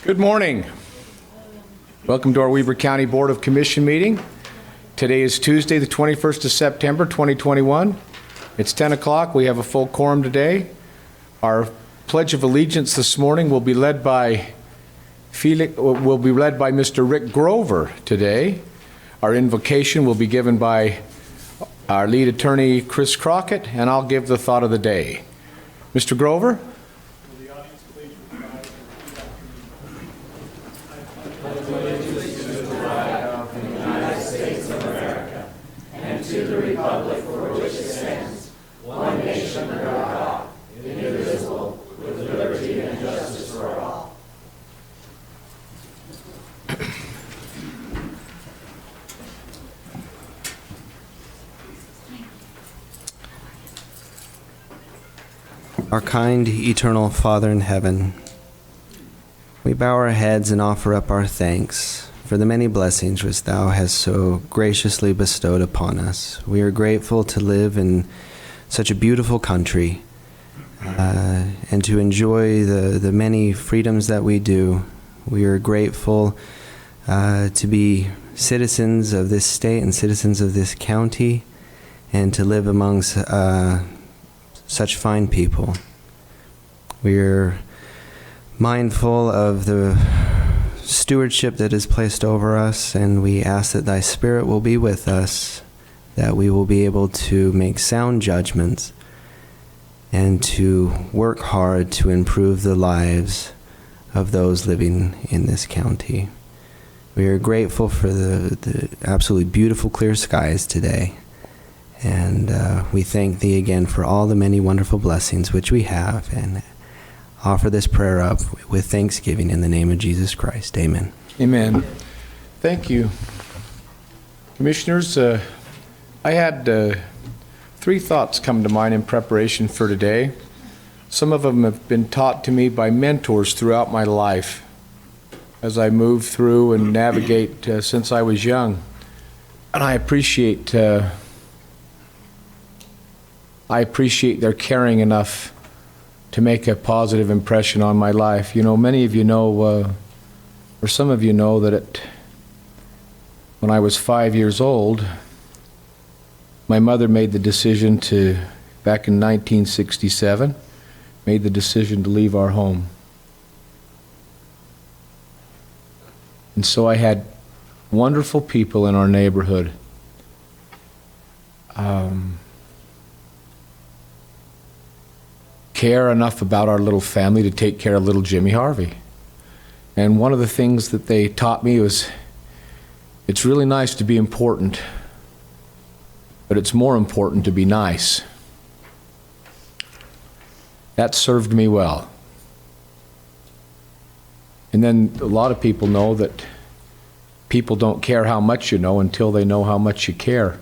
Good morning. Welcome to our Weber County Board of Commission meeting. Today is Tuesday, the 21st of September, 2021. It's 10 o'clock. We have a full quorum today. Our Pledge of Allegiance this morning will be led by Mr. Rick Grover today. Our invocation will be given by our lead attorney, Chris Crockett, and I'll give the thought of the day. Mr. Grover? Our kind, eternal Father in heaven, we bow our heads and offer up our thanks for the many blessings which Thou hast so graciously bestowed upon us. We are grateful to live in such a beautiful country and to enjoy the many freedoms that we do. We are grateful to be citizens of this state and citizens of this county and to live amongst such fine people. We're mindful of the stewardship that is placed over us, and we ask that Thy Spirit will be with us, that we will be able to make sound judgments and to work hard to improve the lives of those living in this county. We are grateful for the absolutely beautiful clear skies today. And we thank Thee again for all the many wonderful blessings which we have, and offer this prayer up with thanksgiving in the name of Jesus Christ. Amen. Amen. Thank you. Commissioners, I had three thoughts come to mind in preparation for today. Some of them have been taught to me by mentors throughout my life as I move through and navigate since I was young. And I appreciate their caring enough to make a positive impression on my life. You know, many of you know, or some of you know that when I was 5 years old, my mother made the decision back in 1967, made the decision to leave our home. And so I had wonderful people in our neighborhood. Care enough about our little family to take care of little Jimmy Harvey. And one of the things that they taught me was, it's really nice to be important, but it's more important to be nice. That served me well. And then a lot of people know that people don't care how much you know until they know how much you care.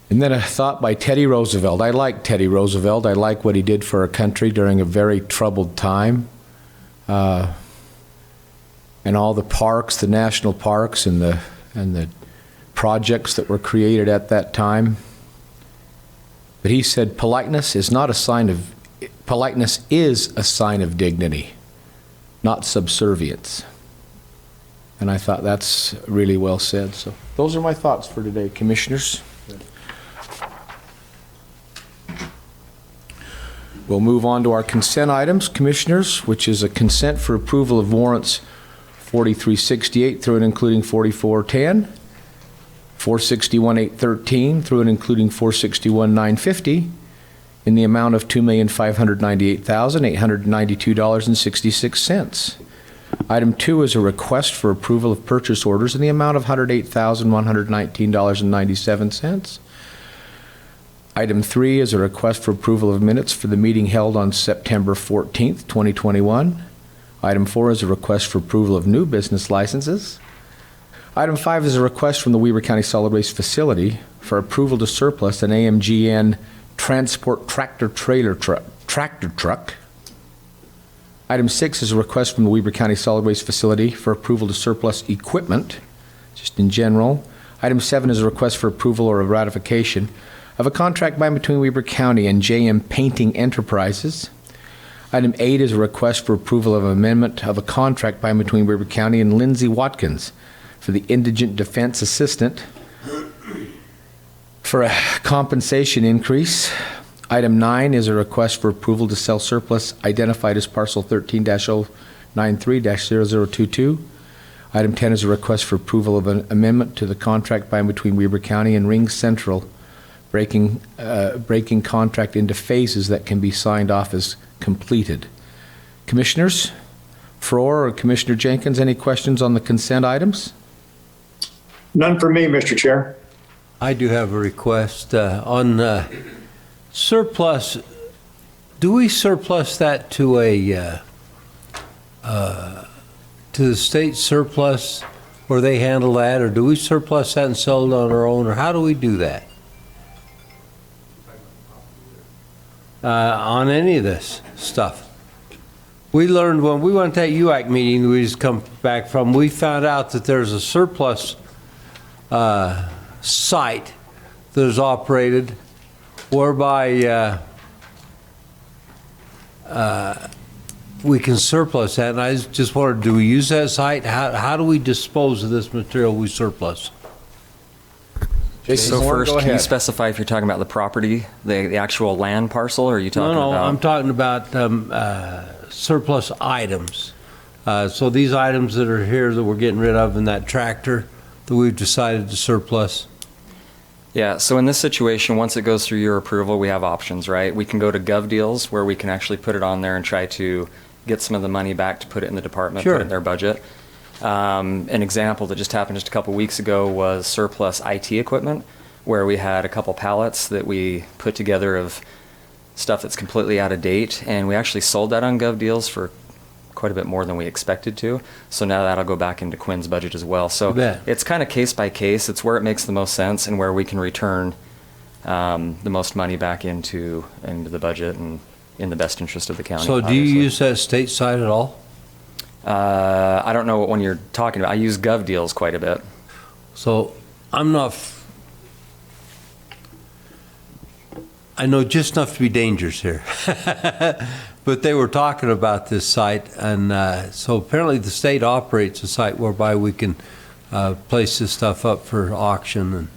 And then a thought by Teddy Roosevelt. I like Teddy Roosevelt. I like what he did for our country during a very troubled time. And all the parks, the national parks, and the projects that were created at that time. But he said, politeness is a sign of dignity, not subservience. And I thought that's really well said. So those are my thoughts for today, Commissioners. We'll move on to our consent items, Commissioners, which is a consent for approval of warrants 4368 through and including 4410, 461,813 through and including 461,950 in the amount of $2,598,892.66. Item 2 is a request for approval of purchase orders in the amount of $108,119.97. Item 3 is a request for approval of minutes for the meeting held on September 14th, 2021. Item 4 is a request for approval of new business licenses. Item 5 is a request from the Weber County Solid Waste Facility for approval to surplus an AMGN transport tractor truck. Item 6 is a request from the Weber County Solid Waste Facility for approval to surplus equipment, just in general. Item 7 is a request for approval or a ratification of a contract by and between Weber County and JM Painting Enterprises. Item 8 is a request for approval of amendment of a contract by and between Weber County and Lindsay Watkins for the Indigent Defense Assistant for a compensation increase. Item 9 is a request for approval to sell surplus identified as parcel 13-093-0022. Item 10 is a request for approval of an amendment to the contract by and between Weber County and Ring Central, breaking contract into phases that can be signed off as completed. Commissioners, Frohr or Commissioner Jenkins, any questions on the consent items? None for me, Mr. Chair. I do have a request on surplus. Do we surplus that to the state surplus where they handle that, or do we surplus that and sell it on our own, or how do we do that? On any of this stuff. We learned when we went to that UAC meeting we just come back from, we found out that there's a surplus site that is operated whereby we can surplus that. And I just wondered, do we use that site? How do we dispose of this material we surplus? Jason So Horn, first, go can you ahead. specify if you're talking about the property, the actual land parcel, or are you talking No, about? I'm talking about surplus items. So these items that are here that we're getting rid of in that tractor that we've decided to surplus. Yeah, so in this situation, once it goes through your approval, we have options, right? We can go to Gov Deals, where we can actually put it on there and try to get some of the money back to put it in the department, Sure. put it in their budget. An example that just happened just a couple weeks ago was surplus IT equipment, where we had a couple pallets that we put together of stuff that's completely out of date, and we actually sold that on Gov Deals for quite a bit more than we expected to. So now that'll go back into Quinn's budget as well. You So bet. it's kind of case by case. It's where it makes the most sense and where we can return the most money back into the budget and in the best interest of the county. So do you obviously. use that state site at all? I don't know what one you're talking about. I use Gov Deals quite a bit. So I'm not, I know just enough to be dangerous here. But they were talking about this site, and so apparently the state operates a site whereby we can place this stuff up for auction. And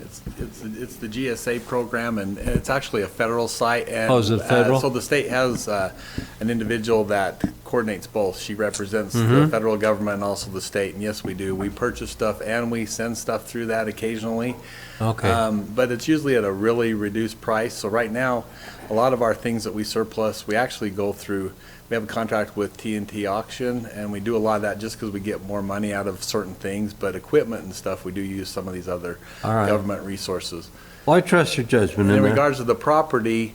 It's the GSA program, and it's actually a federal site. And, Oh, is it federal? So the state has an individual that coordinates both. She represents Mm-hmm. the federal government and also the state, and yes, we do. We purchase stuff and we send stuff through that occasionally. Okay. But it's usually at a really reduced price. So right now, a lot of our things that we surplus, we actually go through, we have a contract with T&T Auction, and we do a lot of that just because we get more money out of certain things. But equipment and stuff, we do use some of these other All right. government resources. Well, I trust your judgment In in there. regards to the property,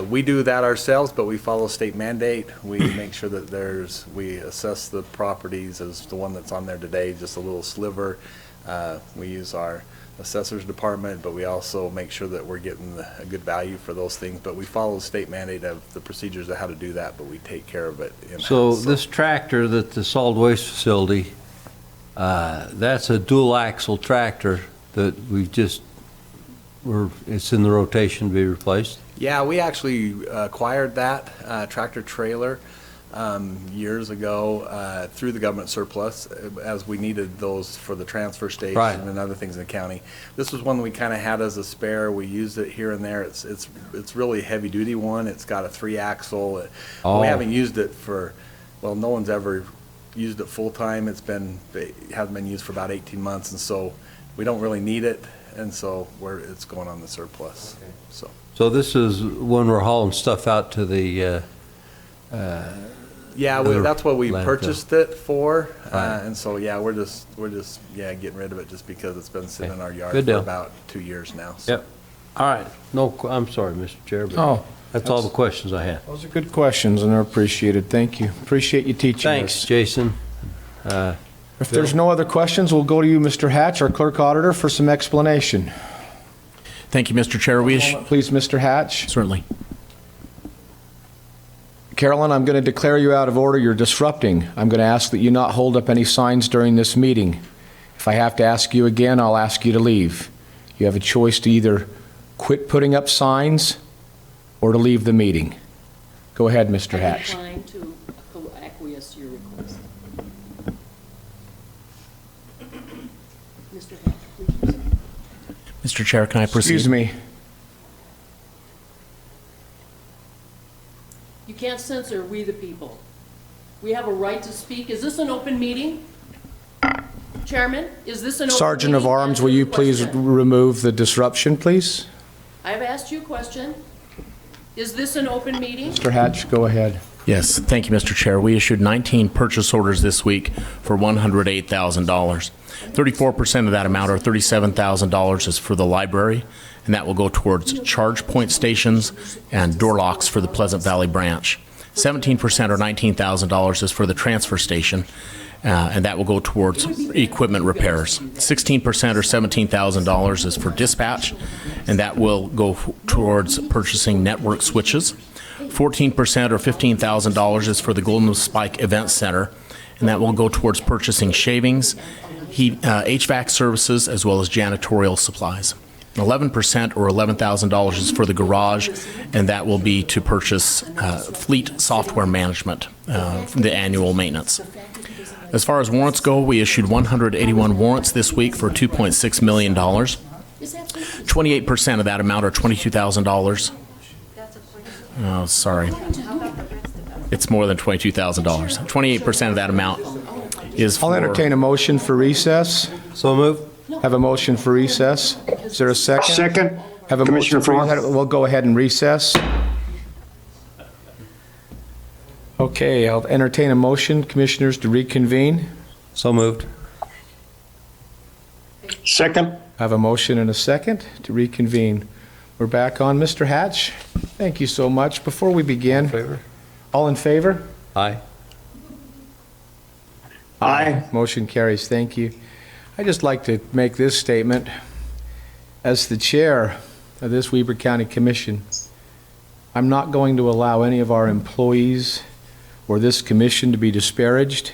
we do that ourselves, but we follow state mandate. We make sure that we assess the properties as the one that's on there today, just a little sliver. We use our assessor's department, but we also make sure that we're getting a good value for those things. But we follow the state mandate of the procedures of how to do that, but we take care of it in-house. So this tractor that the solid waste facility, that's a dual axle tractor that we've just, it's in the rotation to be replaced? Yeah, we actually acquired that tractor trailer years ago through the government surplus as we needed those for the transfer station Right. and other things in the county. This was one we kind of had as a spare. We used it here and there. It's really a heavy duty one. It's got a 3-axle. Oh. We haven't used it for, well, no one's ever used it full time. It hasn't been used for about 18 months, and so we don't really need it, and so it's going on the surplus. So. So this is when we're hauling stuff out to the, Yeah, Other that's what we landfill. purchased it for, Right. and so, yeah, we're just getting rid of it just because it's been sitting in our yard Good for deal. about 2 years now. So. Yep. All right. No, I'm sorry, Mr. Chair, but Oh, that's all the questions I had. those are good questions and are appreciated. Thank you. Appreciate you teaching Thanks, us. Jason. If there's no other questions, we'll go to you, Mr. Hatch, our clerk auditor, for some explanation. Thank you, Mr. Chair. Please, Mr. Hatch. Certainly. Carolyn, I'm going to declare you out of order. You're disrupting. I'm going to ask that you not hold up any signs during this meeting. If I have to ask you again, I'll ask you to leave. You have a choice to either quit putting up signs or to leave the meeting. Go ahead, Mr. Hatch. I decline to acquiesce to your request. Mr. Hatch, please. Mr. Chair, can I proceed? Excuse me. You can't censor we the people. We have a right to speak. Is this an open meeting? Chairman, is this an open meeting? Sergeant of Arms, will you please remove the disruption, please? I've asked you a question. Is this an open meeting? Mr. Hatch, go ahead. Yes, thank you, Mr. Chair. We issued 19 purchase orders this week for $108,000. 34% of that amount, or $37,000, is for the library, and that will go towards charge point stations and door locks for the Pleasant Valley branch. 17%, or $19,000, is for the transfer station, and that will go towards equipment repairs. 16%, or $17,000, is for dispatch, and that will go towards purchasing network switches. 14%, or $15,000, is for the Golden Spike Event Center, and that will go towards purchasing shavings, HVAC services, as well as janitorial supplies. 11%, or $11,000, is for the garage, and that will be to purchase fleet software management from the annual maintenance. As far as warrants go, we issued 181 warrants this week for $2.6 million. 28% of that amount, or $22,000. Oh, sorry. It's more than $22,000. 28% of that amount is for... I'll entertain a motion for recess. So move. Have a motion for recess. Is there a second? Second, Have a Commissioner motion for Faur. recess. We'll go ahead and recess. Okay, I'll entertain a motion, commissioners, to reconvene. So moved. Second. I have a motion and a second to reconvene. We're back on. Mr. Hatch, thank you so much. Before we begin, Favor? all in favor? Aye. Aye. Motion carries. Thank you. I'd just like to make this statement. As the chair of this Weber County Commission, I'm not going to allow any of our employees or this commission to be disparaged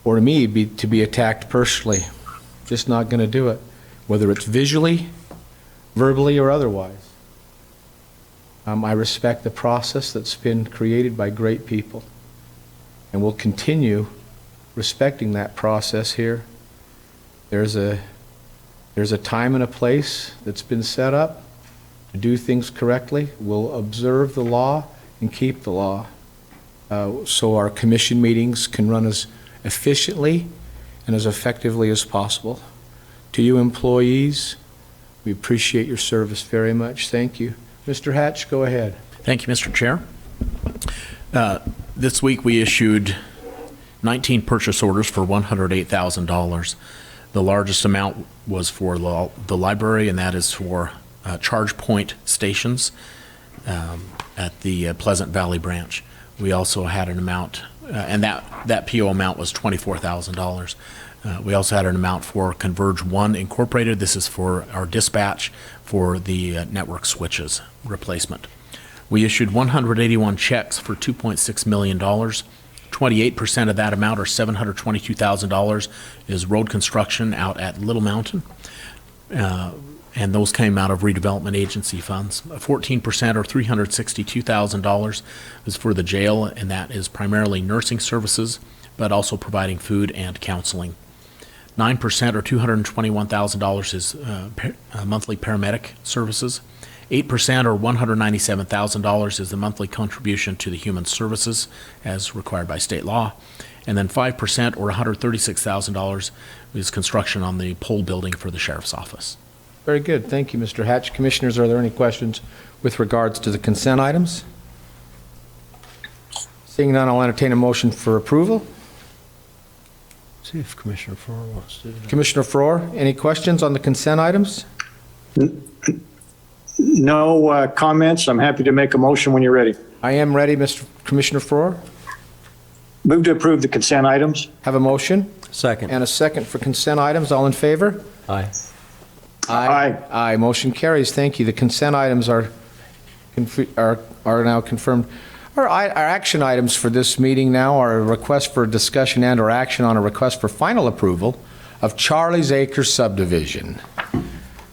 or me to be attacked personally. Just not going to do it, whether it's visually, verbally, or otherwise. I respect the process that's been created by great people, and will continue respecting that process here. There's a time and a place that's been set up to do things correctly. We'll observe the law and keep the law, so our commission meetings can run as efficiently and as effectively as possible. To you employees, we appreciate your service very much. Thank you. Mr. Hatch, go ahead. Thank you, Mr. Chair. This week, we issued 19 purchase orders for $108,000. The largest amount was for the library, and that is for charge point stations at the Pleasant Valley branch. We also had an amount, and that PO amount was $24,000. We also had an amount for Converge One Incorporated. This is for our dispatch for the network switches replacement. We issued 181 checks for $2.6 million. 28% of that amount, or $722,000, is road construction out at Little Mountain. And those came out of redevelopment agency funds. 14%, or $362,000, is for the jail, and that is primarily nursing services, but also providing food and counseling. 9%, or $221,000, is monthly paramedic services. 8%, or $197,000, is the monthly contribution to the human services as required by state law. And then 5%, or $136,000, is construction on the pole building for the sheriff's office. Very good. Thank you, Mr. Hatch. Commissioners, are there any questions with regards to the consent items? Seeing none, I'll entertain a motion for approval. See if Commissioner Faur wants to. Commissioner Faur, any questions on the consent items? No comments. I'm happy to make a motion when you're ready. I am ready, Mr. Commissioner Faur. Move to approve the consent items. Have a motion Second. and a second for consent items. All in favor? Aye. Aye. Aye. Motion carries. Thank you. The consent items are now confirmed. Our action items for this meeting now are a request for discussion and/or action on a request for final approval of Charlie's Acres subdivision.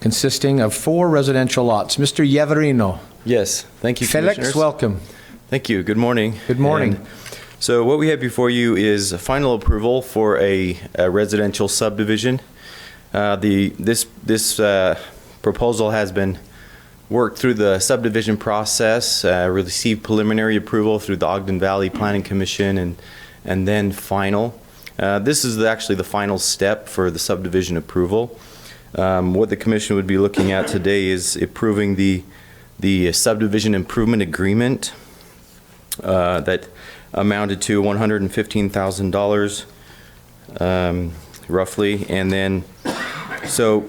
consisting of 4 residential lots. Mr. Yeverino. Yes, thank you, Felix, Commissioners. welcome. Thank you. Good morning. Good morning. And so what we have before you is a final approval for a residential subdivision. This proposal has been worked through the subdivision process, received preliminary approval through the Ogden Valley Planning Commission, and then final. This is actually the final step for the subdivision approval. What the commission would be looking at today is approving the subdivision improvement agreement that amounted to $115,000 roughly. And then, so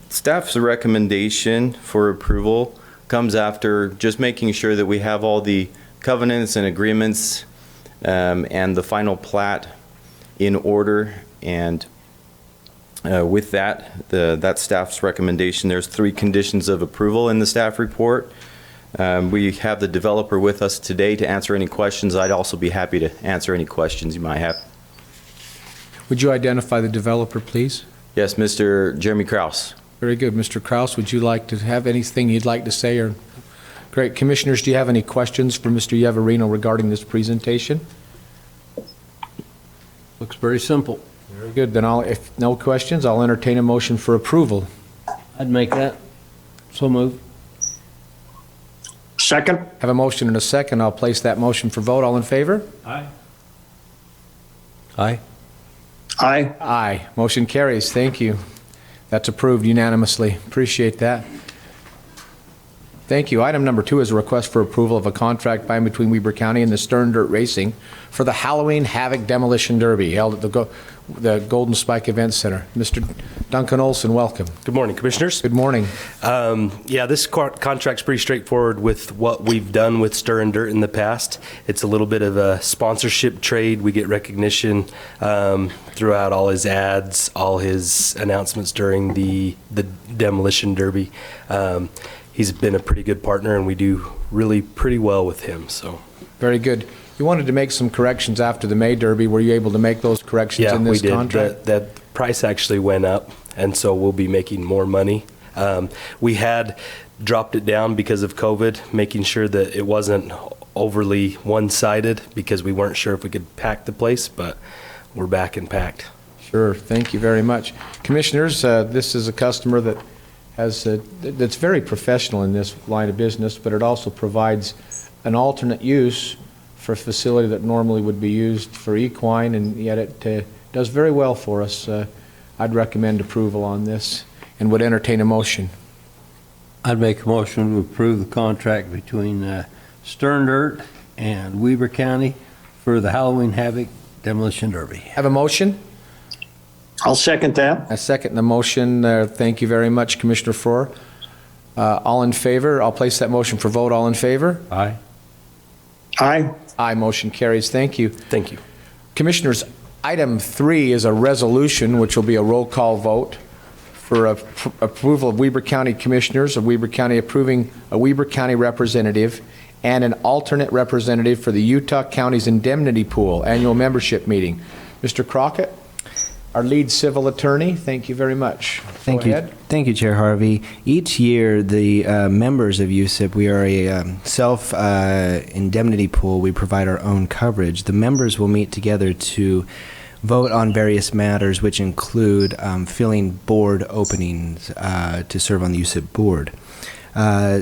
staff's recommendation for approval comes after just making sure that we have all the covenants and agreements and the final plat in order. And with that staff's recommendation, there's 3 conditions of approval in the staff report. We have the developer with us today to answer any questions. I'd also be happy to answer any questions you might have. Would you identify the developer, please? Yes, Mr. Jeremy Kraus. Very good. Mr. Kraus, would you like to have anything you'd like to say? Or great. Commissioners, do you have any questions for Mr. Yeverino regarding this presentation? Looks very simple. Very good. Then if no questions, I'll entertain a motion for approval. I'd make that. So move. Second? Have a motion and a second. I'll place that motion for vote. All in favor? Aye. Aye. Aye. Aye. Motion carries. Thank you. That's approved unanimously. Appreciate that. Thank you. Item number 2 is a request for approval of a contract by and between Weber County and the Stern Dirt Racing for the Halloween Havoc Demolition Derby held at the Golden Spike Event Center. Mr. Duncan Olson, welcome. Good morning, Commissioners. Good morning. Yeah, this contract's pretty straightforward with what we've done with Stir and Dirt in the past. It's a little bit of a sponsorship trade. We get recognition throughout all his ads, all his announcements during the demolition derby. He's been a pretty good partner, and we do really pretty well with him. So Very good. You wanted to make some corrections after the May Derby. Were you able to make those corrections in this contract? Yeah, we did. That price actually went up, and so we'll be making more money. We had dropped it down because of COVID, making sure that it wasn't overly one-sided because we weren't sure if we could pack the place, but we're back and packed. Sure. Thank you very much. Commissioners, this is a customer that that's very professional in this line of business, but it also provides an alternate use for a facility that normally would be used for equine, and yet it does very well for us. I'd recommend approval on this and would entertain a motion. I'd make a motion to approve the contract between Stern Dirt and Weber County for the Halloween Havoc Demolition Derby. Have a motion? I'll second that. I second the motion. Thank you very much, Commissioner Frohr. All in favor? I'll place that motion for vote. All in favor? Aye. Aye. Aye. Motion carries. Thank you. Thank you. Commissioners, item 3 is a resolution, which will be a roll call vote for approval of Weber County Commissioners of Weber County approving a Weber County representative and an alternate representative for the Utah County's Indemnity Pool annual membership meeting. Mr. Crockett, our lead civil attorney, thank you very much. Thank you. Thank you, Chair Harvey. Each year, the members of USIP, we are a self-indemnity pool. We provide our own coverage. The members will meet together to vote on various matters, which include filling board openings to serve on the USIP board.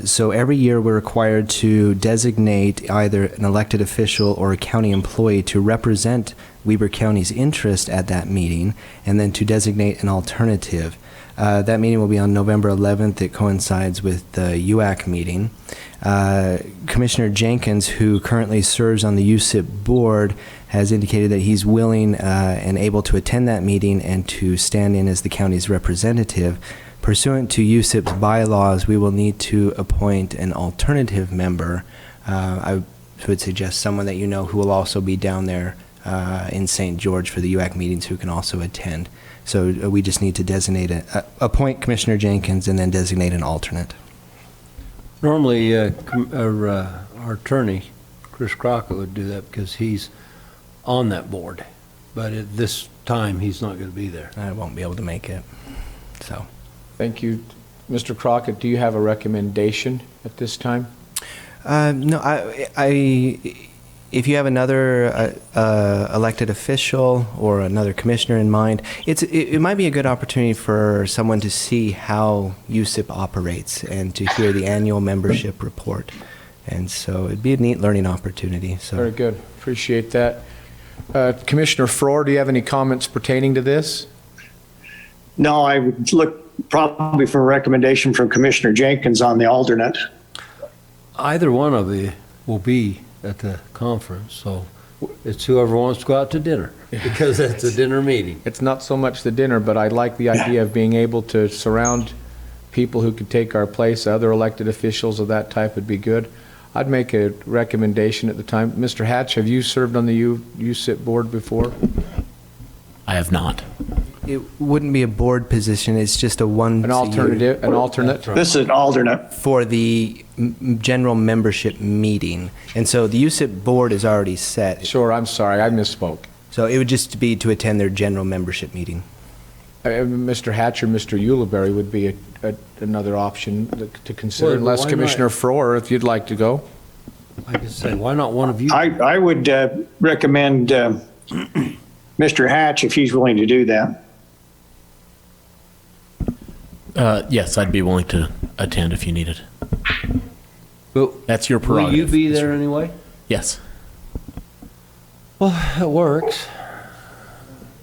So every year we're required to designate either an elected official or a county employee to represent Weber County's interest at that meeting, and then to designate an alternative. That meeting will be on November 11th. It coincides with the UAC meeting. Commissioner Jenkins, who currently serves on the USIP board, has indicated that he's willing and able to attend that meeting and to stand in as the county's representative. Pursuant to USIP's bylaws, we will need to appoint an alternative member. I would suggest someone that you know who will also be down there in St. George for the UAC meetings who can also attend. So we just need to appoint Commissioner Jenkins and then designate an alternate. Normally, our attorney, Chris Crockett, would do that because he's on that board. But at this time, he's not going to be there. I won't be able to make it. So. Thank you. Mr. Crockett, do you have a recommendation at this time? No, if you have another elected official or another commissioner in mind, it might be a good opportunity for someone to see how USIP operates and to hear the annual membership report. And so it'd be a neat learning opportunity. So. Very good. Appreciate that. Commissioner Frohr, do you have any comments pertaining to this? No, I would look probably for a recommendation from Commissioner Jenkins on the alternate. Either one of you will be at the conference, so it's whoever wants to go out to dinner, because it's a dinner meeting. It's not so much the dinner, but I like the idea of being able to surround people who could take our place. Other elected officials of that type would be good. I'd make a recommendation at the time. Mr. Hatch, have you served on the USIP board before? I have not. It wouldn't be a board position. It's just a one. An alternate. This is an alternate. For the general membership meeting. And so the USIP board is already set. Sure, I'm sorry, I misspoke. So it would just be to attend their general membership meeting. Mr. Hatch or Mr. Ulibarri would be another option to consider, Well, unless why not? Commissioner Frohr, if you'd like to go. I just say, why not one of you? I would recommend Mr. Hatch if he's willing to do that. Yes, I'd be willing to attend if you need it. But That's your will prerogative. you be there anyway? Yes. Well, it works.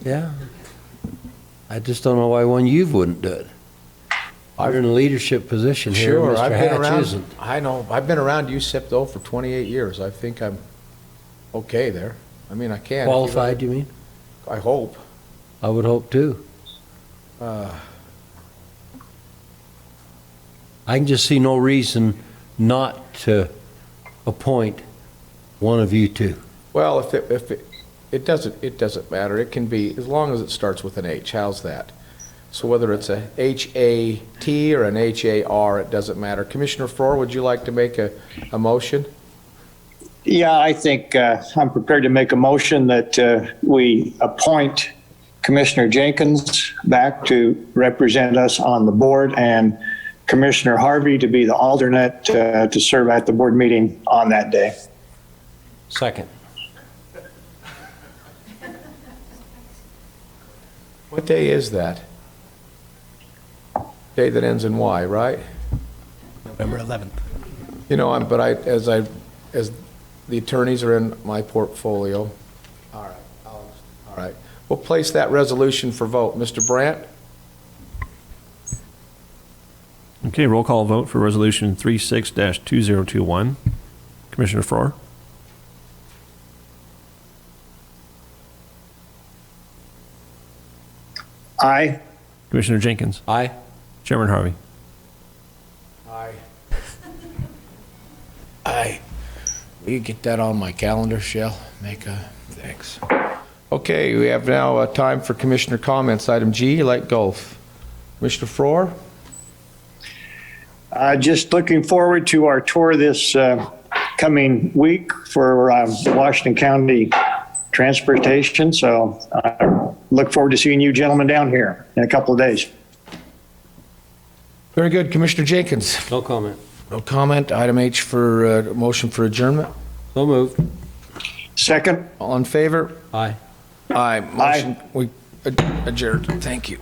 Yeah. I just don't know why one you wouldn't do it. You're in a leadership position here. Sure, Mr. I've been Hatch around, isn't. I know, I've been around USIP though for 28 years. I think I'm okay there. I mean, I can. Qualified, you mean? I hope. I would hope too. I can just see no reason not to appoint one of you two. Well, it doesn't matter. It can be, as long as it starts with an H. How's that? So whether it's a H-A-T or an H-A-R, it doesn't matter. Commissioner Frohr, would you like to make a motion? Yeah, I think I'm prepared to make a motion that we appoint Commissioner Jenkins back to represent us on the board and Commissioner Harvey to be the alternate to serve at the board meeting on that day. Second. What day is that? Day that ends in Y, right? November 11th. You know, as the attorneys are in my portfolio. All right. We'll place that resolution for vote. Mr. Brandt? Okay, roll call vote for Resolution 36-2021. Commissioner Frohr? Aye. Commissioner Jenkins? Aye. Chairman Harvey? Aye. Will you get that on my calendar, Shell? Thanks. Okay, we have now time for commissioner comments. Item G, light golf. Commissioner Frohr? Just looking forward to our tour this coming week for Washington County Transportation. So I look forward to seeing you gentlemen down here in a couple of days. Very good. Commissioner Jenkins? No comment. No comment. Item H for motion for adjournment. So moved. Second. All in favor? Aye. Aye. Motion, we adjourned. Thank you.